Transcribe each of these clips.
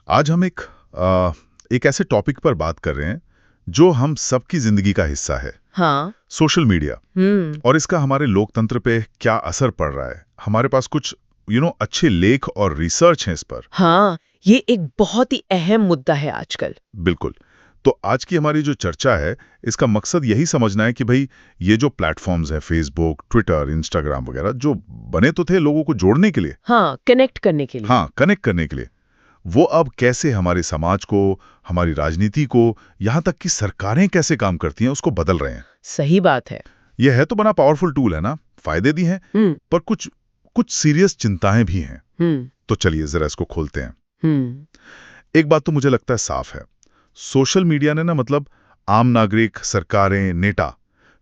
आज हम एक ऐसे टॉपिक पर बात कर रहे हैं जो हम सबकी जिंदगी का हिस्सा है। हाँ। सोशल मीडिया और इसका हमारे लोकतंत्र पे क्या असर पड़ रहा है। हमारे पास कुछ अच्छे लेख और रिसर्च हैं इस पर। हाँ, ये एक बहुत ही अहम मुद्दा है आजकल। बिल्कुल। तो आज की हमारी जो चर्चा है, इसका मकसद यही समझना है कि भाई ये जो प्लेटफॉर्म्स हैं, फेसबुक, ट्विटर, इंस्टाग्राम वगैरह, जो बने तो थे लोगों को जोड़ने के लिए, हाँ, कनेक्ट करने के लिए। हाँ, कनेक्ट करने के लिए, वो अब कैसे हमारे समाज को, हमारी राजनीति को, यहाँ तक कि सरकारें कैसे काम करती हैं, उसको बदल रहे हैं। सही बात है। यह है तो बना पावरफुल टूल है ना, फायदे भी हैं, पर कुछ कुछ सीरियस चिंताएं भी हैं। तो चलिए जरा इसको खोलते हैं। एक बात तो मुझे लगता है साफ है, सोशल मीडिया ने ना मतलब आम नागरिक, सरकारें, नेता,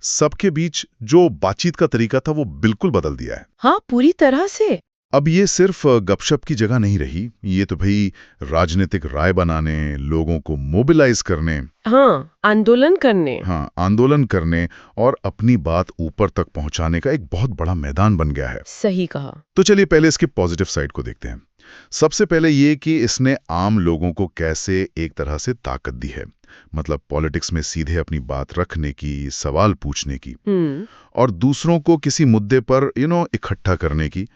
सबके बीच जो बातचीत का तरीका था वो बिल्कुल बदल दिया है। हाँ, पूरी तरह से। अब ये सिर्फ गपशप की जगह नहीं रही, ये तो भाई राजनीतिक राय बनाने, लोगों को मोबिलाइज करने, हाँ, आंदोलन करने। हाँ, आंदोलन करने और अपनी बात ऊपर तक पहुंचाने का एक बहुत बड़ा मैदान बन गया है। सही कहा। तो चलिए पहले इसके पॉजिटिव साइड को देखते हैं। सबसे पहले ये कि इसने आम लोगों को कैसे एक तरह से ताकत दी है, मतलब पॉलिटिक्स में सीधे अपनी बात रखने की, सवाल पूछने की और दूसरों को किसी मुद्दे पर इकट्ठा करने की।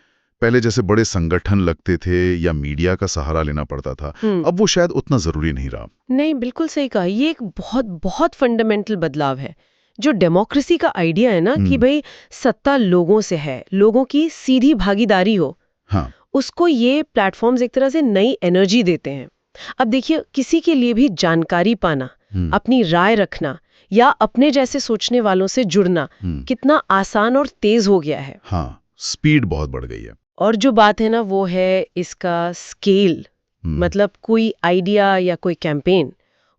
पहले जैसे बड़े संगठन लगते थे या मीडिया का सहारा लेना पड़ता था, अब वो शायद उतना जरूरी नहीं रहा। नहीं, बिल्कुल सही कहा। ये एक बहुत बहुत फंडामेंटल बदलाव है। जो डेमोक्रेसी का आइडिया है ना कि भाई सत्ता लोगों से है, लोगों की सीधी भागीदारी हो, हाँ, उसको ये प्लेटफॉर्म्स एक तरह से नई एनर्जी देते हैं। अब देखिए, किसी के लिए भी जानकारी पाना, अपनी राय रखना या अपने जैसे सोचने वालों से जुड़ना कितना आसान और तेज हो गया है। हाँ, स्पीड बहुत बढ़ गई है। और जो बात है ना वो है इसका स्केल। मतलब कोई आइडिया या कोई कैंपेन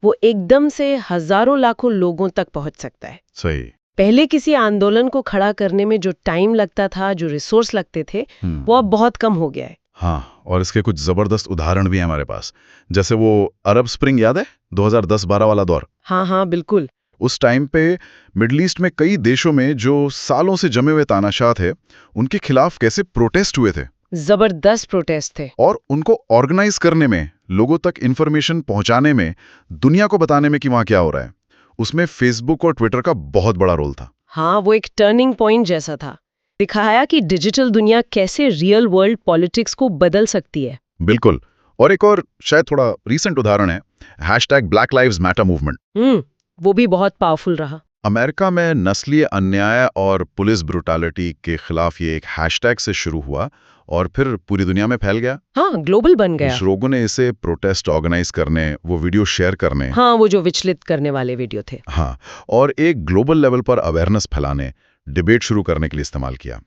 वो एकदम से हजारों लाखों लोगों तक पहुंच सकता है। सही। पहले किसी आंदोलन को खड़ा करने में जो टाइम लगता था, जो रिसोर्स लगते थे, वो अब बहुत कम हो गया है। हाँ, और इसके कुछ जबरदस्त उदाहरण भी हैं हमारे पास। जैसे वो अरब स्प्रिंग याद है, 2010-12 वाला दौर। हाँ हाँ, बिल्कुल। उस टाइम पे मिडल ईस्ट में कई देशों में जो सालों से जमे हुए तानाशाह थे, उनके खिलाफ कैसे प्रोटेस्ट हुए थे। जबरदस्त प्रोटेस्ट थे। और उनको ऑर्गेनाइज करने में, लोगों तक इंफॉर्मेशन पहुंचाने में, दुनिया को बताने में कि वहां क्या हो रहा है, उसमें फेसबुक और ट्विटर का बहुत बड़ा रोल था। हाँ, वो एक टर्निंग पॉइंट जैसा था। दिखाया कि डिजिटल दुनिया कैसे रियल वर्ल्ड पॉलिटिक्स को बदल सकती है। बिल्कुल। और एक और शायद थोड़ा रीसेंट उदाहरण है, #Black Lives Matter मूवमेंट। वो भी बहुत पावरफुल रहा। अमेरिका में नस्लीय अन्याय और पुलिस ब्रुटैलिटी के खिलाफ ये एक हैशटैग से शुरू हुआ और फिर पूरी दुनिया में फैल गया। हाँ, ग्लोबल बन गया। कुछ लोगों ने इसे प्रोटेस्ट ऑर्गेनाइज करने, वो वीडियो शेयर करने, हाँ, वो जो विचलित करने वाले वीडियो थे, हाँ, और एक ग्लोबल लेवल पर अवेयरनेस फैलाने, डिबेट शुरू करने के लिए इस्तेमाल किया।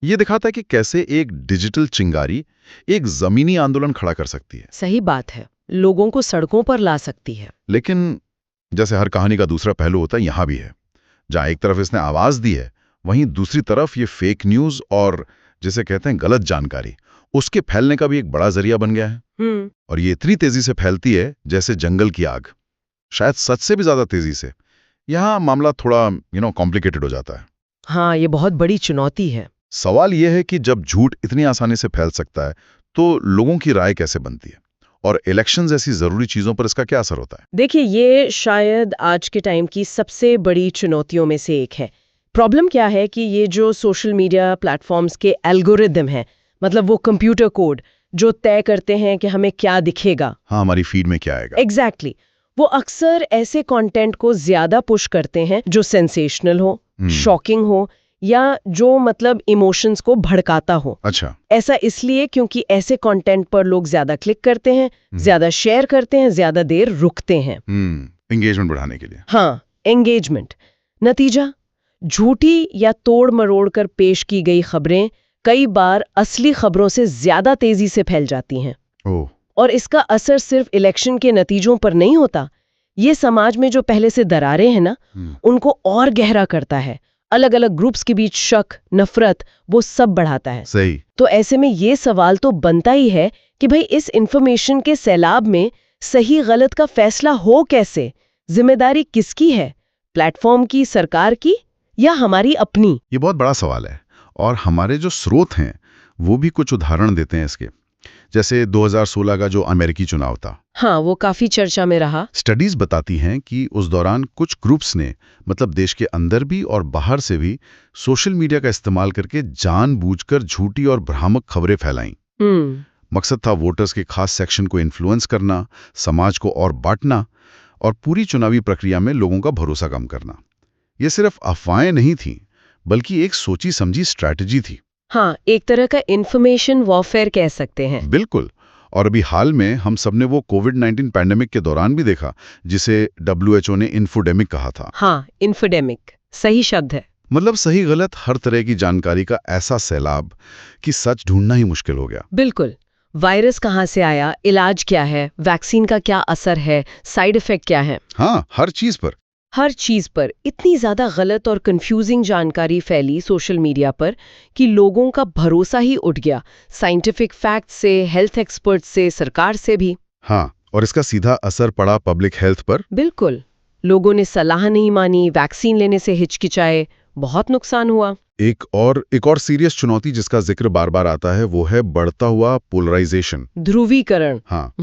ये दिखाता है कि कैसे एक डिजिटल चिंगारी एक जमीनी आंदोलन खड़ा कर सकती है। सही बात है, लोगों को सड़कों पर ला सकती है। लेकिन जैसे हर कहानी का दूसरा पहलू होता है, यहां भी है। जहां एक तरफ इसने आवाज दी है, वहीं दूसरी तरफ ये फेक न्यूज और जिसे कहते हैं गलत जानकारी, उसके फैलने का भी एक बड़ा जरिया बन गया है। और ये इतनी तेजी से फैलती है जैसे जंगल की आग, शायद सच से भी ज्यादा तेजी से। यहाँ मामला थोड़ा कॉम्प्लिकेटेड हो जाता है। हाँ, ये बहुत बड़ी चुनौती है। सवाल यह है कि जब झूठ इतनी आसानी से फैल सकता है, तो लोगों की राय कैसे बनती है, और इलेक्शन जैसी जरूरी चीजों पर इसका क्या असर होता है। देखिए, ये शायद आज के टाइम की सबसे बड़ी चुनौतियों में से एक है। प्रॉब्लम क्या है कि ये जो सोशल मीडिया प्लेटफॉर्म्स के एल्गोरिदम हैं, मतलब वो कंप्यूटर कोड जो तय करते हैं कि हमें क्या दिखेगा, हाँ, हमारी फीड में क्या आएगा, एग्जैक्टली वो अक्सर ऐसे कंटेंट को ज्यादा पुश करते हैं जो सेंसेशनल हो, शॉकिंग हो या जो मतलब इमोशंस को भड़काता हो। अच्छा। ऐसा इसलिए क्योंकि ऐसे कंटेंट पर लोग ज्यादा क्लिक करते हैं, ज्यादा शेयर करते हैं, ज्यादा देर रुकते हैं। एंगेजमेंट बढ़ाने के लिए। हाँ, एंगेजमेंट। नतीजा, झूठी या तोड़ मरोड़ कर पेश की गई खबरें कई बार असली खबरों से ज्यादा तेजी से फैल जाती हैं। और इसका असर सिर्फ इलेक्शन के नतीजों पर नहीं होता, ये समाज में जो पहले से दरारें हैं ना, उनको और गहरा करता है। अलग अलग ग्रुप्स के बीच शक, नफरत, वो सब बढ़ाता है। सही। तो ऐसे में ये सवाल तो बनता ही है कि भाई इस इंफॉर्मेशन के सैलाब में सही गलत का फैसला हो कैसे? जिम्मेदारी किसकी है? प्लेटफॉर्म की, सरकार की या हमारी अपनी? ये बहुत बड़ा सवाल है और हमारे जो स्रोत हैं वो भी कुछ उदाहरण देते हैं इसके। जैसे 2016 का जो अमेरिकी चुनाव था। हाँ, वो काफी चर्चा में रहा। स्टडीज बताती हैं कि उस दौरान कुछ ग्रुप्स ने, मतलब देश के अंदर भी और बाहर से भी, सोशल मीडिया का इस्तेमाल करके जानबूझकर झूठी और भ्रामक खबरें फैलाईं। मकसद था वोटर्स के खास सेक्शन को इन्फ्लुएंस करना, समाज को और बांटना और पूरी चुनावी प्रक्रिया में लोगों का भरोसा कम करना। ये सिर्फ अफवाहें नहीं थीं, बल्कि एक सोची समझी स्ट्रैटेजी थी। हाँ, एक तरह का इंफॉर्मेशन वॉरफेयर कह सकते हैं। बिल्कुल। और अभी हाल में हम सबने वो कोविड-19 पैंडेमिक के दौरान भी देखा, जिसे WHO ने इन्फोडेमिक कहा था। हाँ, इन्फोडेमिक सही शब्द है। मतलब सही गलत हर तरह की जानकारी का ऐसा सैलाब कि सच ढूंढना ही मुश्किल हो गया। बिल्कुल। वायरस कहाँ से आया, इलाज क्या है, वैक्सीन का क्या असर है, साइड इफेक्ट क्या है, हाँ, हर चीज पर इतनी ज्यादा गलत और कंफ्यूजिंग जानकारी फैली सोशल मीडिया पर कि लोगों का भरोसा ही उठ गया, साइंटिफिक फैक्ट से, हेल्थ एक्सपर्ट से, सरकार से भी। हाँ, और इसका सीधा असर पड़ा पब्लिक हेल्थ पर। बिल्कुल। लोगों ने सलाह नहीं मानी, वैक्सीन लेने से हिचकिचाए, बहुत नुकसान हुआ। एक और सीरियस चुनौती जिसका जिक्र बार बार आता है वो है बढ़ता हुआ पोलराइजेशन, ध्रुवीकरण। हाँ,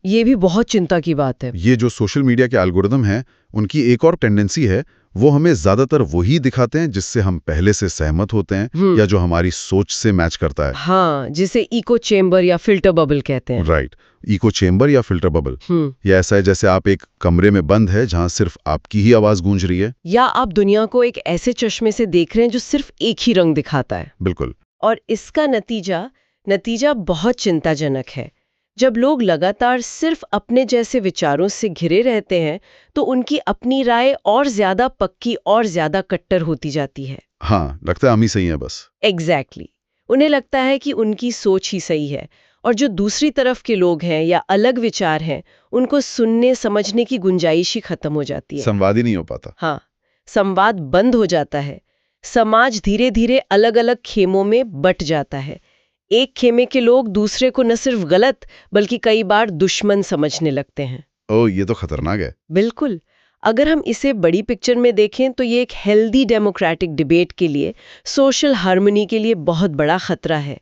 ये भी बहुत चिंता की बात है। ये जो सोशल मीडिया के एल्गोरिदम हैं, उनकी एक और टेंडेंसी है, वो हमें ज्यादातर वही दिखाते हैं जिससे हम पहले से सहमत होते हैं या जो हमारी सोच से मैच करता है। हाँ, जिसे इको चेम्बर या फिल्टर बबल कहते हैं। राइट, इको चेम्बर या फिल्टर बबल। ये ऐसा है जैसे आप एक कमरे में बंद है जहां सिर्फ आपकी ही आवाज गूंज रही है, या आप दुनिया को एक ऐसे चश्मे से देख रहे हैं जो सिर्फ एक ही रंग दिखाता है। बिल्कुल। और इसका नतीजा बहुत चिंताजनक है। जब लोग लगातार सिर्फ अपने जैसे विचारों से घिरे रहते हैं तो उनकी अपनी राय और ज्यादा पक्की और ज्यादा कट्टर होती जाती है। हाँ, लगता है हम ही सही हैं बस। एग्जैक्टली। उन्हें लगता है कि उनकी सोच ही सही है और जो दूसरी तरफ के लोग हैं या अलग विचार हैं उनको सुनने समझने की गुंजाइश ही खत्म हो जाती है। संवाद ही नहीं हो पाता। हाँ, संवाद बंद हो जाता है। समाज धीरे धीरे अलग अलग खेमों में बट जाता है। एक खेमे के लोग दूसरे को न सिर्फ गलत बल्कि कई बार दुश्मन समझने लगते हैं। ओह, ये तो खतरनाक है। बिल्कुल। अगर हम इसे बड़ी पिक्चर में देखें तो ये एक हेल्दी डेमोक्रेटिक डिबेट के लिए, सोशल हार्मनी के लिए बहुत बड़ा खतरा है।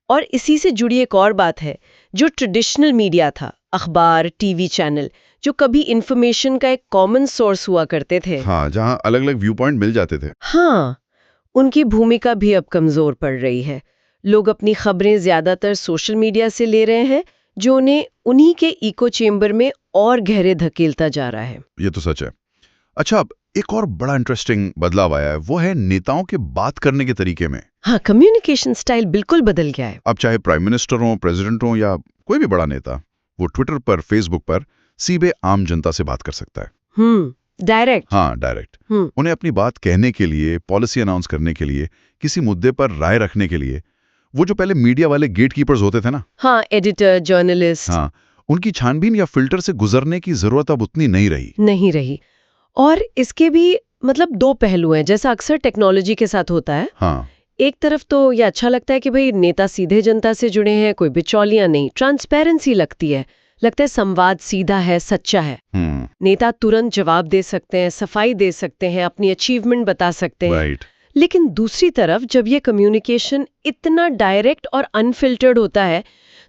और इसी से जुड़ी एक और बात है, जो ट्रेडिशनल मीडिया था, अखबार, टीवी चैनल, जो कभी इंफॉर्मेशन का एक कॉमन सोर्स हुआ करते थे, हाँ, जहां अलग अलग व्यू पॉइंट मिल जाते थे, हाँ, उनकी भूमिका भी अब कमजोर पड़ रही है। लोग अपनी खबरें ज्यादातर सोशल मीडिया से ले रहे हैं, जो उन्हें उन्हीं के इको चेम्बर में और गहरे धकेलता जा रहा है। ये तो सच है। अच्छा, अब एक और बड़ा इंटरेस्टिंग बदलाव आया है, वो है नेताओं के बात करने के तरीके में। हाँ, कम्युनिकेशन स्टाइल बिल्कुल बदल गया है। अब चाहे प्राइम मिनिस्टर हो, प्रेसिडेंट हो या कोई भी बड़ा नेता, वो ट्विटर पर, फेसबुक पर सीधे आम जनता से बात कर सकता है। डायरेक्ट। हाँ, डायरेक्ट। उन्हें अपनी बात कहने के लिए, पॉलिसी अनाउंस करने के लिए, किसी मुद्दे पर राय रखने के लिए, वो जो पहले मीडिया वाले गेट कीपर्स होते थे ना, हाँ, एडिटर, जर्नलिस्ट, हाँ, उनकी छानबीन या फिल्टर से गुजरने की जरूरत अब उतनी नहीं रही। और इसके भी मतलब दो पहलू हैं, जैसा अक्सर टेक्नोलॉजी के साथ होता है। हाँ, एक तरफ तो ये अच्छा लगता है कि भाई नेता सीधे जनता से जुड़े हैं, कोई बिचौलियां नहीं, ट्रांसपेरेंसी लगती है, लगता है संवाद सीधा है, सच्चा है। नेता तुरंत जवाब दे सकते हैं, सफाई दे सकते हैं, अपनी अचीवमेंट बता सकते हैं। राइट। लेकिन दूसरी तरफ जब ये कम्युनिकेशन इतना डायरेक्ट और अनफिल्टर्ड होता है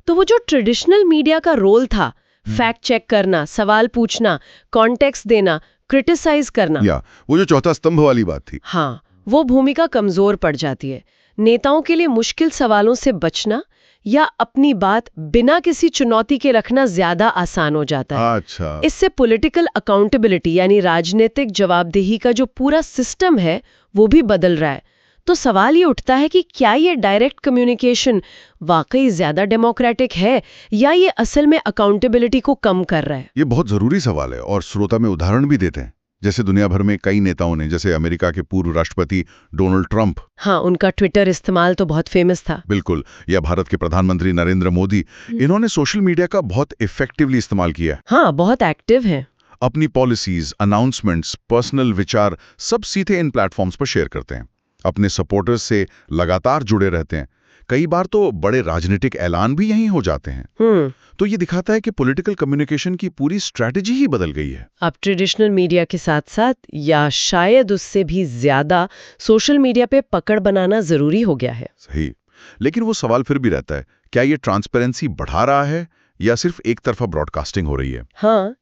तो वो जो ट्रेडिशनल मीडिया का रोल था, फैक्ट चेक करना, सवाल पूछना, कॉन्टेक्स्ट देना, क्रिटिसाइज करना, या वो जो चौथा स्तंभ वाली बात थी, हाँ, वो भूमिका कमजोर पड़ जाती है। नेताओं के लिए मुश्किल सवालों से बचना या अपनी बात बिना किसी चुनौती के रखना ज्यादा आसान हो जाता है। अच्छा। इससे पॉलिटिकल अकाउंटेबिलिटी यानी राजनीतिक जवाबदेही का जो पूरा सिस्टम है वो भी बदल रहा है। तो सवाल ये उठता है कि क्या ये डायरेक्ट कम्युनिकेशन वाकई ज्यादा डेमोक्रेटिक है या ये असल में अकाउंटेबिलिटी को कम कर रहा है? ये बहुत जरूरी सवाल है और श्रोता में उदाहरण भी देते हैं, जैसे दुनिया भर में कई नेताओं ने, जैसे अमेरिका के पूर्व राष्ट्रपति डोनाल्ड ट्रंप, हाँ, उनका ट्विटर इस्तेमाल तो बहुत फेमस था। बिल्कुल, या भारत के प्रधानमंत्री नरेंद्र मोदी, इन्होंने सोशल मीडिया का बहुत इफेक्टिवली इस्तेमाल किया। हाँ, बहुत एक्टिव है। अपनी पॉलिसीज, अनाउंसमेंट्स, पर्सनल विचार सब सीधे इन प्लेटफॉर्म्स पर शेयर करते हैं, अपने सपोर्टर्स से लगातार जुड़े रहते हैं। कई बार तो बड़े राजनीतिक ऐलान भी यहीं हो जाते हैं। तो ये दिखाता है कि पॉलिटिकल कम्युनिकेशन की पूरी स्ट्रैटेजी ही बदल गई है। अब ट्रेडिशनल मीडिया के साथ साथ या शायद उससे भी ज्यादा सोशल मीडिया पे पकड़ बनाना जरूरी हो गया है। सही। लेकिन वो सवाल फिर भी रहता है, क्या ये ट्रांसपेरेंसी बढ़ा रहा है या सिर्फ एक तरफा ब्रॉडकास्टिंग हो रही है? हाँ,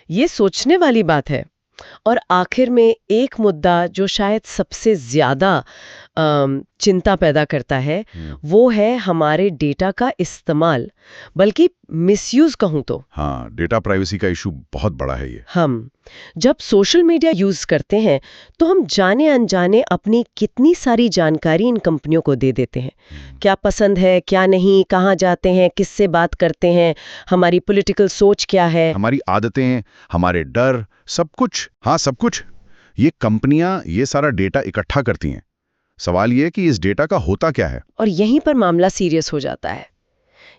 ये सोचने वाली बात है। और आखिर में एक मुद्दा जो शायद सबसे ज्यादा चिंता पैदा करता है, वो है हमारे डेटा का इस्तेमाल, बल्कि मिसयूज कहूं तो। हाँ, डेटा प्राइवेसी का इशू बहुत बड़ा है ये। हम जब सोशल मीडिया यूज करते हैं तो हम जाने अनजाने अपनी कितनी सारी जानकारी इन कंपनियों को दे देते हैं। क्या पसंद है, क्या नहीं, कहाँ जाते हैं, किससे बात करते हैं, हमारी पॉलिटिकल सोच क्या है, हमारी आदतें, हमारे डर, सब कुछ। हाँ, सब कुछ। ये कंपनियां ये सारा डेटा इकट्ठा करती हैं। सवाल ये है कि इस डेटा का होता क्या है? और यहीं पर मामला सीरियस हो जाता है।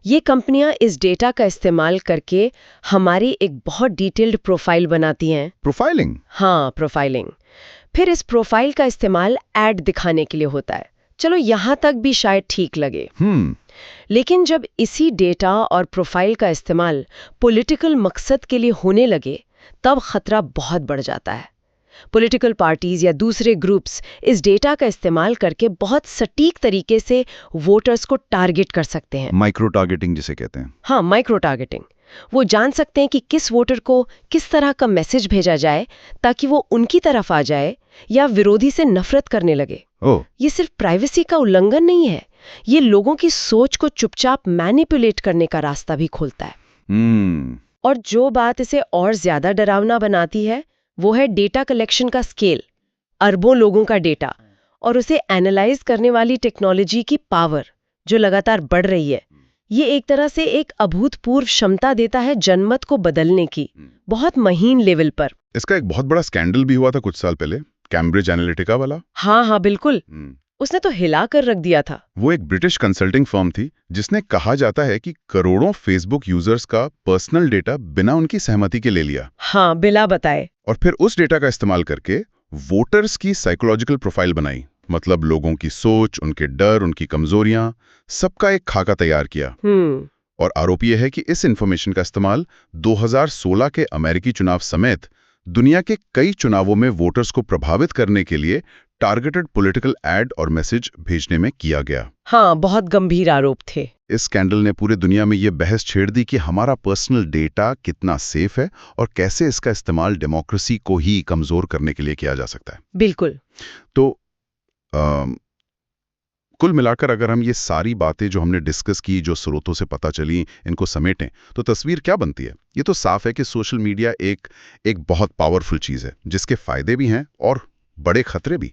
ये कंपनियां इस डेटा का इस्तेमाल करके हमारी एक बहुत डिटेल्ड प्रोफाइल बनाती हैं। प्रोफाइलिंग? हाँ, प्रोफाइलिंग। फिर इस प्रोफाइल का इस्तेमाल ऐड दिखाने के लिए होता है। चलो यहाँ तक भी शायद ठीक लगे। लेकिन जब इसी डेटा और प्रोफाइल का इस्तेमाल पॉलिटिकल मकसद के लिए होने लगे, तब खतरा बहुत बढ़ जाता है। पॉलिटिकल पार्टीज या दूसरे ग्रुप्स इस डेटा का इस्तेमाल करके बहुत सटीक तरीके से वोटर्स को टारगेट कर सकते हैं। माइक्रो टारगेटिंग जिसे कहते हैं। हाँ, माइक्रो टारगेटिंग। वो जान सकते हैं कि किस वोटर को किस तरह का मैसेज भेजा जाए ताकि वो उनकी तरफ आ जाए या विरोधी से नफरत करने लगे। ये सिर्फ प्राइवेसी का उल्लंघन नहीं है, ये लोगों की सोच को चुपचाप मैनिपुलेट करने का रास्ता भी खोलता है। और जो बात इसे और ज्यादा डरावना बनाती है वो है डेटा कलेक्शन का स्केल। अरबों लोगों का डेटा और उसे एनालाइज करने वाली टेक्नोलॉजी की पावर जो लगातार बढ़ रही है। ये एक तरह से एक अभूतपूर्व क्षमता देता है जनमत को बदलने की, बहुत महीन लेवल पर। इसका एक बहुत बड़ा स्कैंडल भी हुआ था कुछ साल पहले, कैम्ब्रिज एनालिटिका वाला। हाँ, बिल्कुल। उसने तो हिला कर रख दिया था। वो एक ब्रिटिश कंसल्टिंग फर्म थी जिसने कहा जाता है कि करोड़ों फेसबुक यूजर्स का पर्सनल डेटा बिना उनकी सहमति के ले लिया। हाँ, बिला बताए। और फिर उस डेटा का इस्तेमाल करके वोटर्स की साइकोलॉजिकल प्रोफाइल बनाई। मतलब लोगों की सोच, उनके डर, उनकी कमजोरियां, सबका एक खाका तैयार किया। और आरोप यह है कि इस इंफॉर्मेशन का इस्तेमाल 2016 के अमेरिकी चुनाव समेत दुनिया के कई चुनावों में वोटर्स को प्रभावित करने के लिए टारगेटेड पॉलिटिकल एड और मैसेज भेजने में किया गया। हाँ, बहुत गंभीर आरोप थे। इस स्कैंडल ने पूरे दुनिया में ये बहस छेड़ दी कि हमारा पर्सनल डेटा कितना सेफ है और कैसे इसका इस्तेमाल डेमोक्रेसी को ही कमजोर करने के लिए किया जा सकता है। बिल्कुल। तो कुल मिलाकर अगर हम ये सारी बातें जो हमने डिस्कस की, जो स्रोतों से पता चली, इनको समेटें तो तस्वीर क्या बनती है? ये तो साफ है कि सोशल मीडिया एक बहुत पावरफुल चीज है जिसके फायदे भी हैं और बड़े खतरे भी।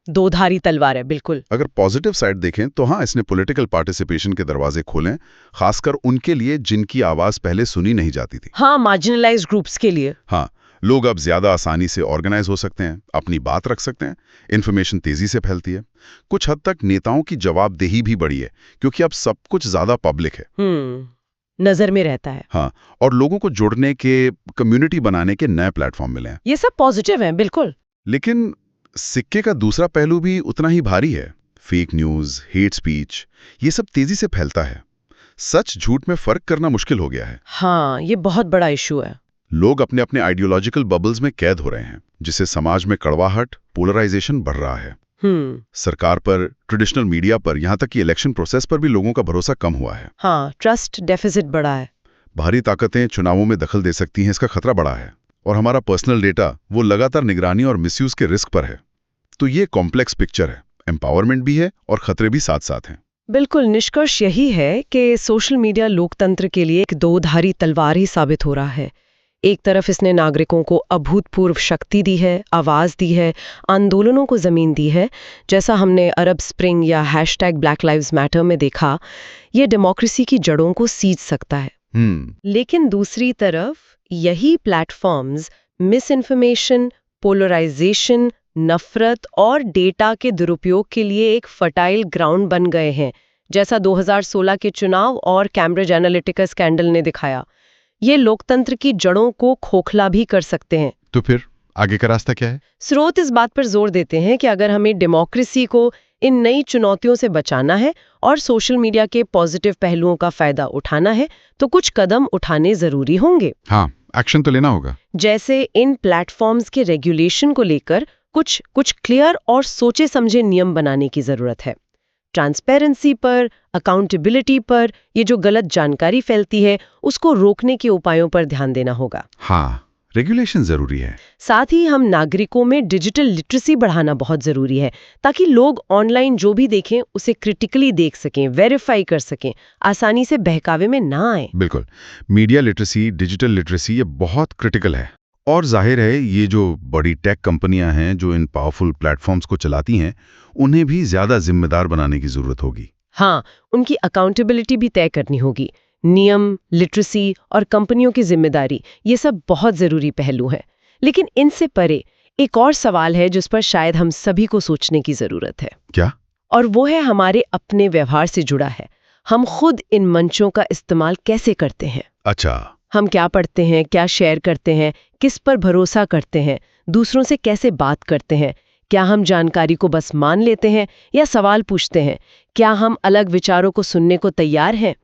दो-धारी तलवार है, बिल्कुल। अगर पॉजिटिव साइड देखें तो हाँ, इसने पॉलिटिकल पार्टिसिपेशन के दरवाजे खोले, खासकर उनके लिए जिनकी आवाज पहले सुनी नहीं जाती थी। हाँ, मार्जिनलाइज्ड ग्रुप्स के लिए। हाँ, लोग अब ज्यादा आसानी से ऑर्गेनाइज हो सकते हैं, अपनी बात रख सकते हैं, इन्फॉर्मेशन तेजी से फैलती है। कुछ हद तक नेताओं की जवाबदेही भी बढ़ी है क्योंकि अब सब कुछ ज्यादा पब्लिक है, नजर में रहता है। हाँ, और लोगों को जुड़ने के, कम्युनिटी बनाने के नए प्लेटफॉर्म मिले हैं। ये सब पॉजिटिव है, बिल्कुल। लेकिन सिक्के का दूसरा पहलू भी उतना ही भारी है। फेक न्यूज, हेट स्पीच, ये सब तेजी से फैलता है। सच झूठ में फर्क करना मुश्किल हो गया है। हाँ, ये बहुत बड़ा इशू है। लोग अपने अपने आइडियोलॉजिकल बबल्स में कैद हो रहे हैं, जिससे समाज में कड़वाहट, पोलराइजेशन बढ़ रहा है। सरकार पर, ट्रेडिशनल मीडिया पर, यहाँ तक कि इलेक्शन प्रोसेस पर भी लोगों का भरोसा कम हुआ है। हाँ, ट्रस्ट डेफिसिट बढ़ा है। भारी ताकतें चुनावों में दखल दे सकती हैं, इसका खतरा बढ़ा है। और हमारा पर्सनल डेटा वो लगातार निगरानी और मिसयूज के रिस्क पर है। तो ये कॉम्प्लेक्स पिक्चर है, एम्पावरमेंट भी है और खतरे भी साथ साथ हैं। बिल्कुल, निष्कर्ष यही है कि सोशल मीडिया लोकतंत्र के लिए एक दो-धारी तलवार ही साबित हो रहा है। एक तरफ इसने नागरिकों को अभूतपूर्व शक्ति दी है, आवाज दी है, आंदोलनों को जमीन दी है, जैसा हमने अरब स्प्रिंग या #Black Lives Matter में देखा। ये डेमोक्रेसी की जड़ों को सींच सकता है। लेकिन दूसरी तरफ यही प्लेटफॉर्म्स मिस इन्फॉर्मेशन, पोलराइजेशन, नफरत और डेटा के दुरुपयोग के लिए एक फर्टाइल ग्राउंड बन गए हैं, जैसा 2016 के चुनाव और कैम्ब्रिज एनालिटिका स्कैंडल ने दिखाया। ये लोकतंत्र की जड़ों को खोखला भी कर सकते हैं। तो फिर आगे का रास्ता क्या है? स्रोत इस बात पर जोर देते हैं कि अगर हमें डेमोक्रेसी को इन नई चुनौतियों से बचाना है और सोशल मीडिया के पॉजिटिव पहलुओं का फायदा उठाना है, तो कुछ कदम उठाने जरूरी होंगे। हाँ, एक्शन तो लेना होगा। जैसे इन प्लेटफॉर्म्स के रेगुलेशन को लेकर कुछ क्लियर और सोचे समझे नियम बनाने की जरूरत है। ट्रांसपेरेंसी पर, अकाउंटेबिलिटी पर, ये जो गलत जानकारी फैलती है उसको रोकने के उपायों पर ध्यान देना होगा। हाँ, रेगुलेशन जरूरी है। साथ ही हम नागरिकों में डिजिटल लिटरेसी बढ़ाना बहुत जरूरी है, ताकि लोग ऑनलाइन जो भी देखें उसे क्रिटिकली देख सकें, वेरीफाई कर सकें, आसानी से बहकावे में ना आए। बिल्कुल, मीडिया लिटरेसी, डिजिटल लिटरेसी ये बहुत क्रिटिकल है। और जाहिर है ये जो बड़ी टेक कंपनियां हैं जो इन पावरफुल प्लेटफॉर्म्स को चलाती हैं, उन्हें भी ज्यादा जिम्मेदार बनाने की जरूरत होगी। हाँ, उनकी अकाउंटेबिलिटी भी तय करनी होगी। नियम, लिटरेसी और कंपनियों की जिम्मेदारी, ये सब बहुत जरूरी पहलू हैं। लेकिन इनसे परे एक और सवाल है जिस पर शायद हम सभी को सोचने की जरूरत है। क्या? और वो है हमारे अपने व्यवहार से जुड़ा है। हम खुद इन मंचों का इस्तेमाल कैसे करते हैं? अच्छा। हम क्या पढ़ते हैं, क्या शेयर करते हैं, किस पर भरोसा करते हैं, दूसरों से कैसे बात करते हैं? क्या हम जानकारी को बस मान लेते हैं या सवाल पूछते हैं? क्या हम अलग विचारों को सुनने को तैयार हैं?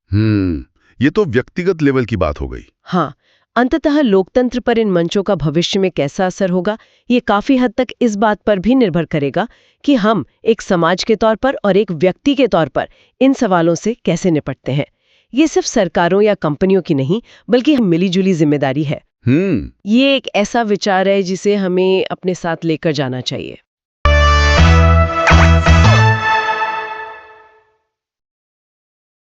ये तो व्यक्तिगत लेवल की बात हो गई। हाँ, अंततः लोकतंत्र पर इन मंचों का भविष्य में कैसा असर होगा, ये काफी हद तक इस बात पर भी निर्भर करेगा कि हम एक समाज के तौर पर और एक व्यक्ति के तौर पर इन सवालों से कैसे निपटते हैं। ये सिर्फ सरकारों या कंपनियों की नहीं, बल्कि मिलीजुली जिम्मेदारी है। ये एक ऐसा विचार है जिसे हमें अपने साथ लेकर जाना चाहिए।